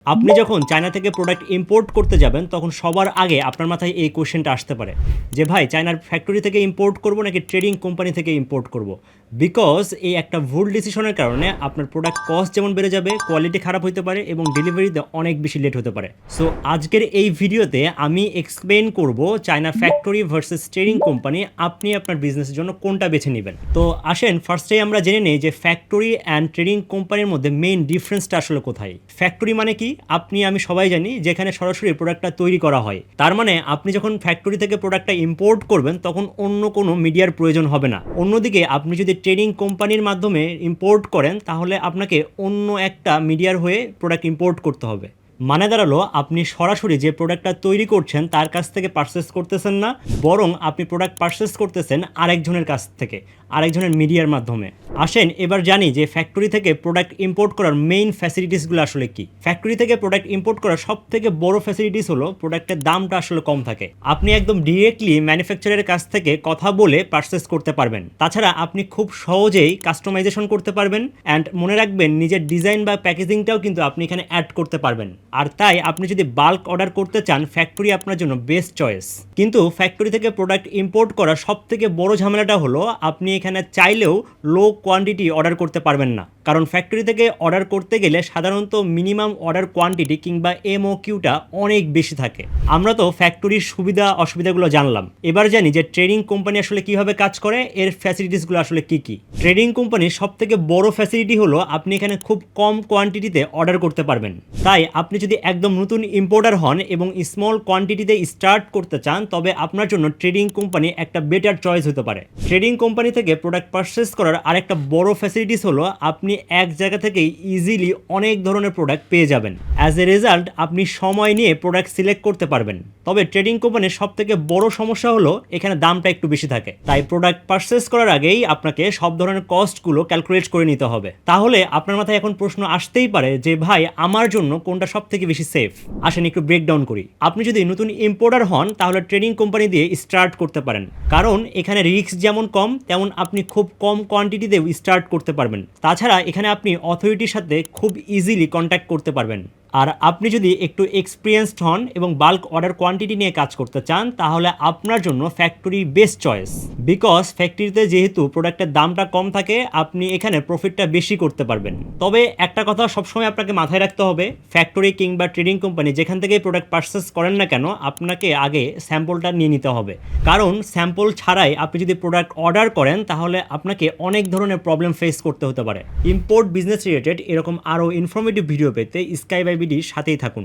আপনি যখন চায়না থেকে প্রোডাক্ট ইম্পোর্ট করতে যাবেন তখন সবার আগে আপনার মাথায় এই কোশ্চেনটা আসতে পারে যে ভাই চায়নার ফ্যাক্টরি থেকে ইম্পোর্ট করব নাকি ট্রেডিং কোম্পানি থেকে ইম্পোর্ট করব। বিকজ এই একটা ভুল ডিসিশনের কারণে আপনার প্রোডাক্ট কস্ট যেমন বেড়ে যাবে, কোয়ালিটি খারাপ হতে পারে এবং ডেলিভারিতে অনেক বেশি লেট হতে পারে। সো আজকের এই ভিডিওতে আমি এক্সপ্লেন করব China factory versus trading company, আপনি আপনার বিজনেসের জন্য কোনটা বেছে নেবেন। তো আসেন ফার্স্টে আমরা জেনে নিই যে ফ্যাক্টরি অ্যান্ড ট্রেডিং কোম্পানির মধ্যে মেইন ডিফারেন্সটা আসলে কোথায়। ফ্যাক্টরি মানে কি আমি সবাই জানি, যেখানে সরাসরি প্রোডাক্টটা তৈরি করা হয়। তার মানে আপনি যখন ফ্যাক্টরি থেকে প্রোডাক্টটা ইম্পোর্ট করবেন তখন অন্য কোনো মিডিয়ার প্রয়োজন হবে না। অন্যদিকে আপনি যদি ট্রেডিং কোম্পানির মাধ্যমে ইম্পোর্ট করেন তাহলে আপনাকে অন্য একটা মিডিয়ার হয়ে প্রোডাক্ট ইম্পোর্ট করতে হবে। মানে দাঁড়ালো আপনি সরাসরি যে প্রোডাক্টটা তৈরি করছেন তার কাছ থেকে পারচেস করতেছেন না, বরং আপনি প্রোডাক্ট পারচেস করতেছেন আরেকজনের কাছ থেকে, আরেকজনের মিডিয়ার মাধ্যমে। আসেন এবার জানি যে ফ্যাক্টরি থেকে প্রোডাক্ট ইম্পোর্ট করার মেইন ফ্যাসিলিটিসগুলো আসলে কি। ফ্যাক্টরি থেকে প্রোডাক্ট ইম্পোর্ট করার সব থেকে বড় ফ্যাসিলিটিস হলো প্রোডাক্টের দামটা আসলে কম থাকে। আপনি একদম ডিরেক্টলি ম্যানুফ্যাকচারের কাছ থেকে কথা বলে পারচেস করতে পারবেন। তাছাড়া আপনি খুব সহজেই কাস্টমাইজেশন করতে পারবেন অ্যান্ড মনে রাখবেন নিজের ডিজাইন বা প্যাকেজিংটাও কিন্তু আপনি এখানে অ্যাড করতে পারবেন। আর তাই আপনি যদি বাল্ক অর্ডার করতে চান ফ্যাক্টরি আপনার জন্য বেস্ট চয়েস। কিন্তু ফ্যাক্টরি থেকে প্রোডাক্ট ইম্পোর্ট করার সব থেকে বড় ঝামেলাটা হলো আপনি এখানে চাইলেও লো কোয়ান্টিটি অর্ডার করতে পারবেন না। কারণ ফ্যাক্টরি থেকে অর্ডার করতে গেলে সাধারণত মিনিমাম অর্ডার কোয়ান্টিটি কিংবা MOQটা অনেক বেশি থাকে। আমরা তো ফ্যাক্টরির সুবিধা অসুবিধাগুলো জানলাম, এবার জানি যে ট্রেডিং কোম্পানি আসলে কিভাবে কাজ করে, এর ফ্যাসিলিটিসগুলো আসলে কি কি। ট্রেডিং কোম্পানির সব থেকে বড় ফ্যাসিলিটি হলো আপনি এখানে খুব কম কোয়ান্টিটিতে অর্ডার করতে পারবেন। তাই আপনি যদি একদম নতুন ইম্পোর্টার হন এবং স্মল কোয়ান্টিটিতে স্টার্ট করতে চান তবে আপনার জন্য ট্রেডিং কোম্পানি একটা বেটার চয়েস হতে পারে। ট্রেডিং কোম্পানি থেকে প্রোডাক্ট পারচেস করার আরেকটা বড় ফ্যাসিলিটিস হলো আপনি এক জায়গা থেকেই ইজিলি অনেক ধরনের প্রোডাক্ট পেয়ে যাবেন। অ্যাজ এ রেজাল্ট আপনি সময় নিয়ে প্রোডাক্ট সিলেক্ট করতে পারবেন। তবে ট্রেডিং কোম্পানির সব থেকে বড় সমস্যা হলো এখানে দামটা একটু বেশি থাকে। তাই প্রোডাক্ট পারচেস করার আগেই আপনাকে সব ধরনের কস্টগুলো ক্যালকুলেট করে নিতে হবে। তাহলে আপনার মাথায় এখন প্রশ্ন আসতেই পারে যে ভাই আমার জন্য কোনটা সব থেকে বেশি সেফ। আসেন একটু ব্রেকডাউন করি। আপনি যদি নতুন ইম্পোর্টার হন তাহলে ট্রেডিং কোম্পানি দিয়ে স্টার্ট করতে পারেন, কারণ এখানে রিস্ক যেমন কম তেমন আপনি খুব কম কোয়ান্টিটিতেও স্টার্ট করতে পারবেন। তাছাড়া এখানে আপনি অথরিটির সাথে খুব ইজিলি কন্ট্যাক্ট করতে পারবেন। আর আপনি যদি একটু এক্সপিরিয়েন্সড হন এবং বাল্ক অর্ডার কোয়ান্টিটি নিয়ে কাজ করতে চান তাহলে আপনার জন্য ফ্যাক্টরি বেস্ট চয়েস। বিকজ ফ্যাক্টরিতে যেহেতু প্রোডাক্টের দামটা কম থাকে আপনি এখানে প্রফিটটা বেশি করতে পারবেন। তবে একটা কথা সবসময় আপনাকে মাথায় রাখতে হবে, ফ্যাক্টরি কিংবা ট্রেডিং কোম্পানি যেখান থেকে প্রোডাক্ট পারচেস করেন না কেন আপনাকে আগে স্যাম্পলটা নিয়ে নিতে হবে। কারণ স্যাম্পল ছাড়াই আপনি যদি প্রোডাক্ট অর্ডার করেন তাহলে আপনাকে অনেক ধরনের প্রবলেম ফেস করতে হতে পারে। ইম্পোর্ট বিজনেস রিলেটেড এরকম আরও ইনফরমেটিভ ভিডিও পেতে স্কাই বাই বিডির সাথেই থাকুন।